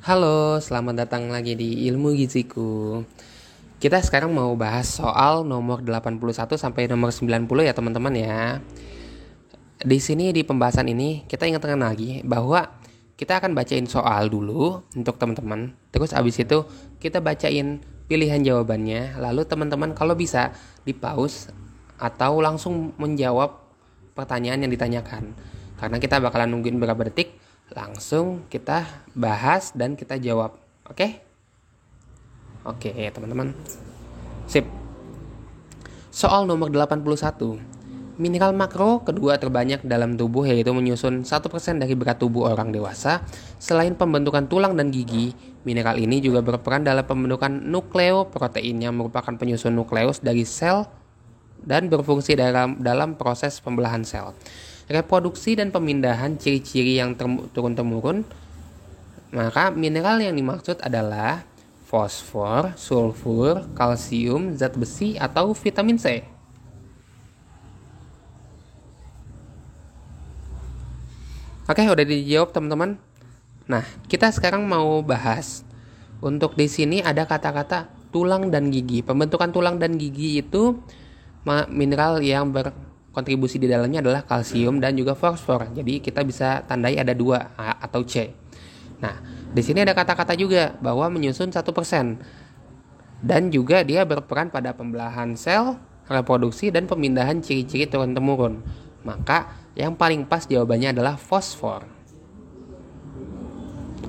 Halo, selamat datang lagi di Ilmu Giziku. Kita sekarang mau bahas soal nomor 81 sampai nomor 90 ya teman-teman ya. Di sini di pembahasan ini kita ingatkan lagi bahwa kita akan bacain soal dulu untuk teman-teman. Terus abis itu kita bacain pilihan jawabannya. Lalu teman-teman kalau bisa di pause atau langsung menjawab pertanyaan yang ditanyakan. Karena kita bakalan nungguin beberapa detik, langsung kita bahas dan kita jawab. Oke? Oke, teman-teman. Sip. Soal nomor 81. Mineral makro kedua terbanyak dalam tubuh yaitu menyusun 1% dari berat tubuh orang dewasa. Selain pembentukan tulang dan gigi, mineral ini juga berperan dalam pembentukan nukleoprotein yang merupakan penyusun nukleus dari sel dan berfungsi dalam proses pembelahan sel. Reproduksi dan pemindahan ciri-ciri yang turun-temurun. Maka mineral yang dimaksud adalah fosfor, sulfur, kalsium, zat besi, atau vitamin C. Oke, udah dijawab teman-teman. Nah, kita sekarang mau bahas. Untuk di sini ada kata-kata tulang dan gigi. Pembentukan tulang dan gigi itu mineral yang berkontribusi di dalamnya adalah kalsium dan juga fosfor. Jadi kita bisa tandai ada dua A atau C. Nah, di sini ada kata-kata juga bahwa menyusun 1%. Dan juga dia berperan pada pembelahan sel, reproduksi, dan pemindahan ciri-ciri turun-temurun. Maka yang paling pas jawabannya adalah fosfor.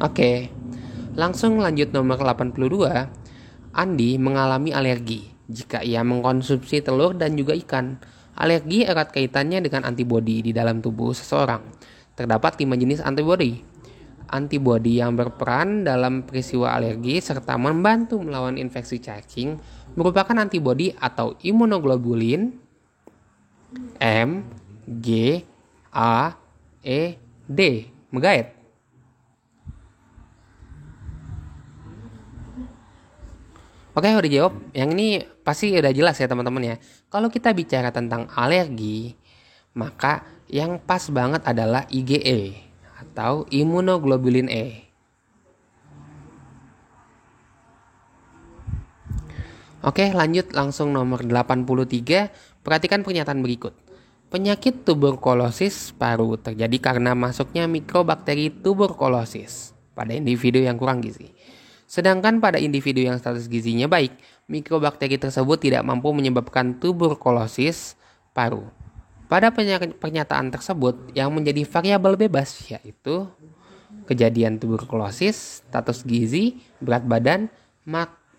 Oke, langsung lanjut nomor 82. Andi mengalami alergi jika ia mengkonsumsi telur dan juga ikan. Alergi erat kaitannya dengan antibodi di dalam tubuh seseorang. Terdapat 5 jenis antibodi. Antibodi yang berperan dalam peristiwa alergi serta membantu melawan infeksi cacing merupakan antibodi atau imunoglobulin M, G, A, E, D. Megait. Oke, udah jawab. Yang ini pasti udah jelas ya teman-teman ya. Kalau kita bicara tentang alergi, maka yang pas banget adalah IgE atau imunoglobulin E. Oke, lanjut langsung nomor 83. Perhatikan pernyataan berikut. Penyakit tuberkulosis paru terjadi karena masuknya mikrobakteri tuberkulosis pada individu yang kurang gizi. Sedangkan pada individu yang status gizinya baik, mikrobakteri tersebut tidak mampu menyebabkan tuberkulosis paru. Pada pernyataan tersebut yang menjadi variabel bebas yaitu kejadian tuberkulosis, status gizi, berat badan,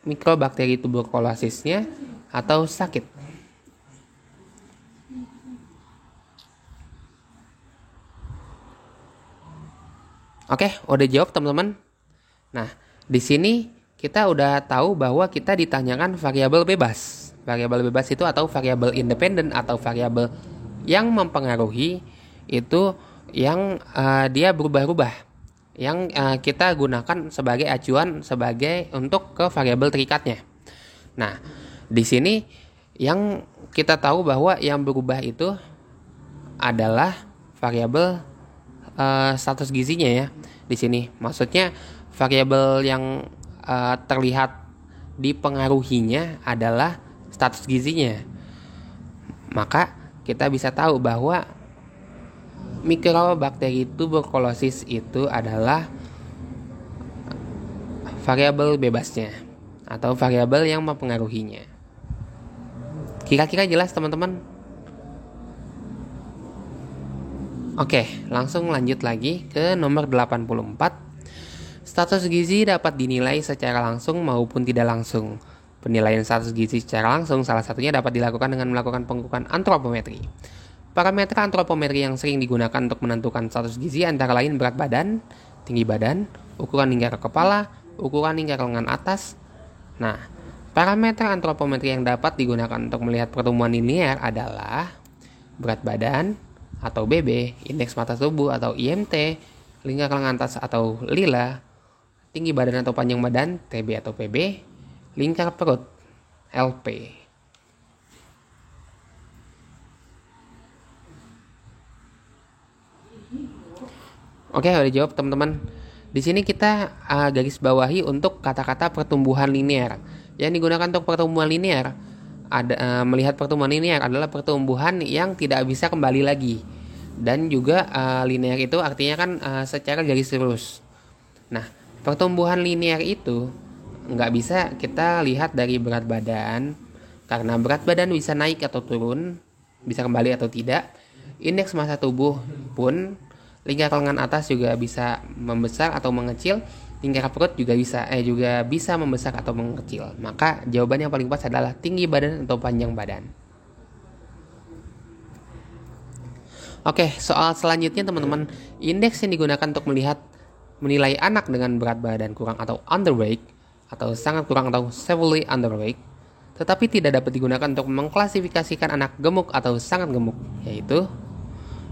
mikrobakteri tuberkulosisnya, atau sakit. Oke, udah jawab teman-teman. Nah, di sini kita udah tahu bahwa kita ditanyakan variabel bebas. Variabel bebas itu atau variabel independen atau variabel yang mempengaruhi itu yang dia berubah-ubah. Yang kita gunakan sebagai acuan sebagai untuk ke variabel terikatnya. Nah, di sini yang kita tahu bahwa yang berubah itu adalah variabel status gizinya ya. Di sini maksudnya variabel yang terlihat dipengaruhinya adalah status gizinya. Maka kita bisa tahu bahwa mikrobakteri tuberkulosis itu adalah variabel bebasnya atau variabel yang mempengaruhinya. Kira-kira jelas teman-teman? Oke, langsung lanjut lagi ke nomor 84. Status gizi dapat dinilai secara langsung maupun tidak langsung. Penilaian status gizi secara langsung salah satunya dapat dilakukan dengan melakukan pengukuran antropometri. Parameter antropometri yang sering digunakan untuk menentukan status gizi antara lain berat badan, tinggi badan, ukuran lingkar kepala, ukuran lingkar lengan atas. Nah, parameter antropometri yang dapat digunakan untuk melihat pertumbuhan linear adalah berat badan atau BB, indeks massa tubuh atau IMT, lingkar lengan atas atau lila, tinggi badan atau panjang badan TB atau PB, lingkar perut LP. Oke, udah jawab teman-teman. Di sini kita garis bawahi untuk kata-kata pertumbuhan linear. Yang digunakan untuk pertumbuhan linear melihat pertumbuhan linear adalah pertumbuhan yang tidak bisa kembali lagi. Dan juga linear itu artinya kan secara garis lurus. Nah, pertumbuhan linear itu nggak bisa kita lihat dari berat badan, karena berat badan bisa naik atau turun, bisa kembali atau tidak. Indeks massa tubuh pun, lingkar lengan atas juga bisa membesar atau mengecil, lingkar perut juga bisa membesar atau mengecil. Maka jawaban yang paling pas adalah tinggi badan atau panjang badan. Oke, soal selanjutnya teman-teman, indeks yang digunakan untuk menilai anak dengan berat badan kurang atau underweight atau sangat kurang atau severely underweight, tetapi tidak dapat digunakan untuk mengklasifikasikan anak gemuk atau sangat gemuk, yaitu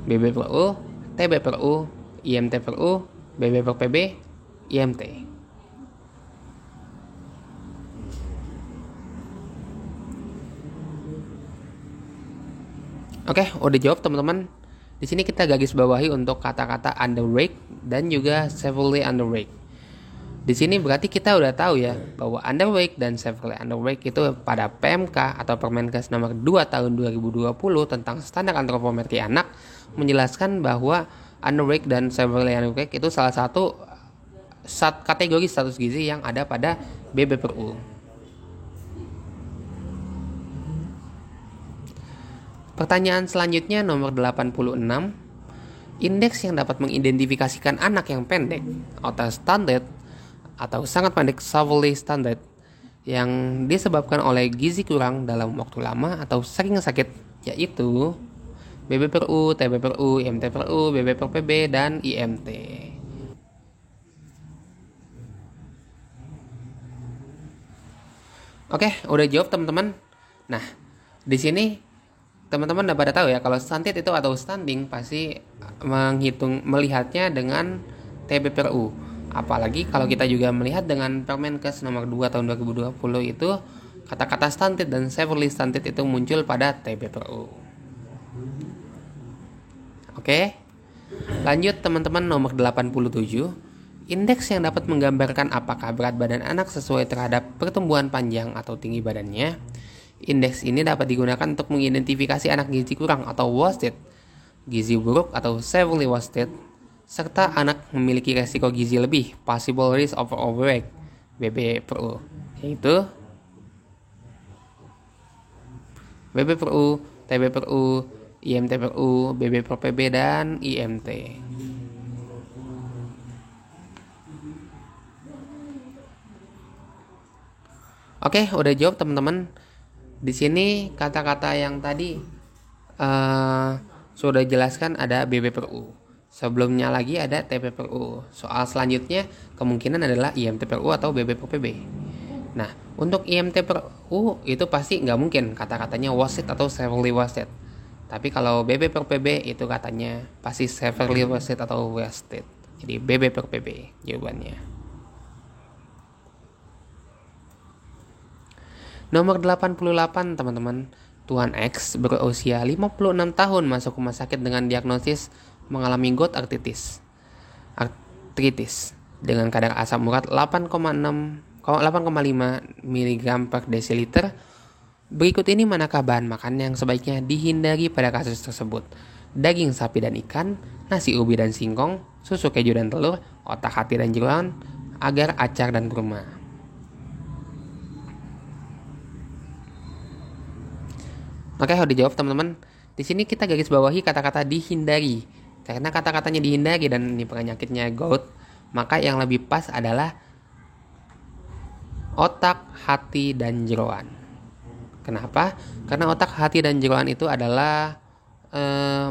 BB per U, TB per U, IMT per U, BB per PB, IMT. Oke, udah jawab teman-teman. Di sini kita garis bawahi untuk kata-kata underweight dan juga severely underweight. Di sini berarti kita udah tahu ya bahwa underweight dan severely underweight itu pada PMK atau Permenkes nomor 2 tahun 2020 tentang standar antropometri anak menjelaskan bahwa underweight dan severely underweight itu salah satu kategori status gizi yang ada pada BB per U. Pertanyaan selanjutnya nomor 86. Indeks yang dapat mengidentifikasikan anak yang pendek atau standard atau sangat pendek severely standard yang disebabkan oleh gizi kurang dalam waktu lama atau sering sakit, yaitu BB per U, TB per U, IMT per U, BB per PB, dan IMT. Oke, udah jawab teman-teman. Nah, di sini teman-teman udah pada tahu ya kalau stunted itu atau stunting pasti melihatnya dengan TB per U. Apalagi kalau kita juga melihat dengan Permenkes nomor 2 tahun 2020 itu kata-kata stunted dan severely stunted itu muncul pada TB per U. Oke. Lanjut teman-teman, nomor 87. Indeks yang dapat menggambarkan apakah berat badan anak sesuai terhadap pertumbuhan panjang atau tinggi badannya. Indeks ini dapat digunakan untuk mengidentifikasi anak gizi kurang atau wasted, gizi buruk atau severely wasted, serta anak memiliki resiko gizi lebih, possible risk of overweight, BB per U, yaitu BB per U, TB per U, IMT per U, BB per PB, dan IMT. Oke, udah jawab teman-teman. Di sini kata-kata yang tadi sudah jelaskan ada BB per U. Sebelumnya lagi ada TB per U. Soal selanjutnya kemungkinan adalah IMT per U atau BB per PB. Nah, untuk IMT per U itu pasti nggak mungkin kata-katanya wasted atau severely wasted. Tapi kalau BB per PB itu katanya pasti severely wasted atau wasted. Jadi BB per PB jawabannya. Nomor 88 teman-teman. Tuan X berusia 56 tahun masuk rumah sakit dengan diagnosis mengalami gout artritis dengan kadar asam urat 8,5 mg per desiliter. Berikut ini manakah bahan makan yang sebaiknya dihindari pada kasus tersebut? Daging sapi dan ikan, nasi ubi dan singkong, susu keju dan telur, otak hati dan jeroan, agar acar dan kurma. Oke, udah dijawab teman-teman. Di sini kita garis bawahi kata-kata dihindari. Karena kata-katanya dihindari dan ini penyakitnya gout, maka yang lebih pas adalah otak, hati, dan jeroan. Kenapa? Karena otak, hati, dan jeroan itu adalah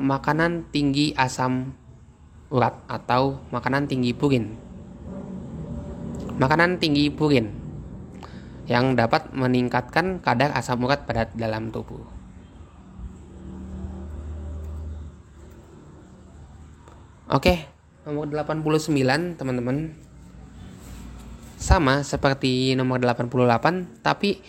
makanan tinggi asam urat atau makanan tinggi purin. Makanan tinggi purin yang dapat meningkatkan kadar asam urat pada dalam tubuh. Oke, nomor 89 teman-teman. Sama seperti nomor 88, tapi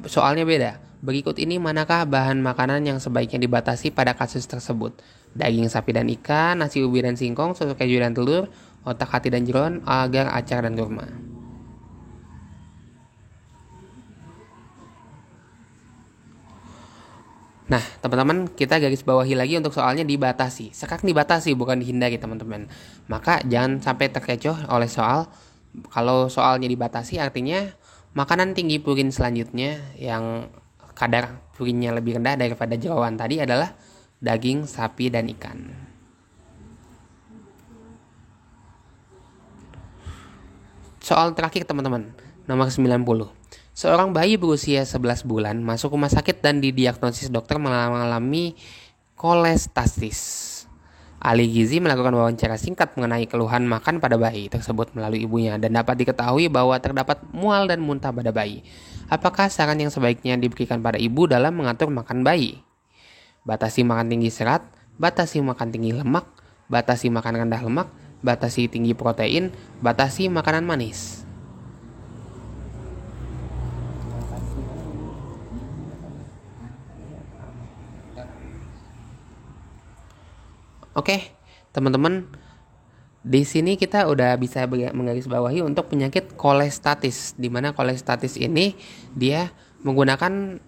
soalnya beda. Berikut ini manakah bahan makanan yang sebaiknya dibatasi pada kasus tersebut? Daging sapi dan ikan, nasi ubi dan singkong, susu keju dan telur, otak, hati, dan jeroan, agar, acar, dan kurma. Nah, teman-teman, kita garis bawahi lagi untuk soalnya dibatasi. Sekarang dibatasi, bukan dihindari, teman-teman. Maka jangan sampai terkecoh oleh soal. Kalau soalnya dibatasi artinya makanan tinggi purin selanjutnya yang kadar purinnya lebih rendah daripada jeroan tadi adalah daging, sapi, dan ikan. Soal terakhir, teman-teman, nomor 90. Seorang bayi berusia 11 bulan masuk rumah sakit dan didiagnosis dokter mengalami kolestasis. Ahli gizi melakukan wawancara singkat mengenai keluhan makan pada bayi tersebut melalui ibunya dan dapat diketahui bahwa terdapat mual dan muntah pada bayi. Apakah saran yang sebaiknya diberikan pada ibu dalam mengatur makan bayi? Batasi makan tinggi serat, batasi makan tinggi lemak, batasi makan rendah lemak, batasi tinggi protein, batasi makanan manis. Oke, teman-teman, di sini kita udah bisa menggarisbawahi untuk penyakit kolestatis, di mana kolestatis ini dia menggunakan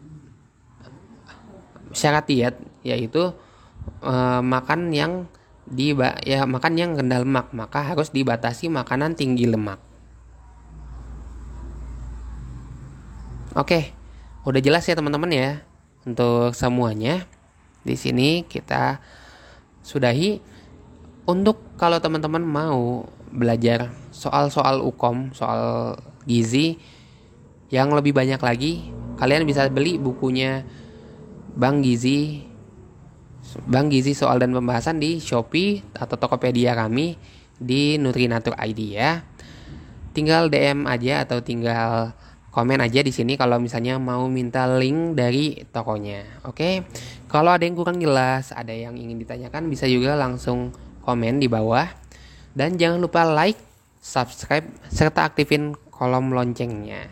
syarat diet yaitu makan yang makan yang rendah lemak, maka harus dibatasi makanan tinggi lemak. Oke, udah jelas ya teman-teman ya untuk semuanya. Di sini kita sudahi. Untuk kalau teman-teman mau belajar soal-soal UKOM, soal gizi yang lebih banyak lagi, kalian bisa beli bukunya Bang Gizi soal dan pembahasan di Shopee atau Tokopedia kami di Nutrinatur ID ya. Tinggal DM aja atau tinggal komen aja di sini kalau misalnya mau minta link dari tokonya. Oke. Kalau ada yang kurang jelas, ada yang ingin ditanyakan, bisa juga langsung komen di bawah. Dan jangan lupa like, subscribe, serta aktifin kolom loncengnya.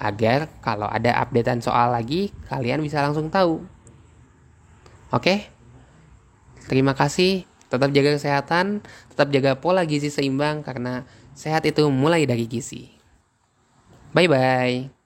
Agar kalau ada updatean soal lagi, kalian bisa langsung tahu. Oke? Terima kasih. Tetap jaga kesehatan, tetap jaga pola gizi seimbang karena sehat itu mulai dari gizi. Bye-bye.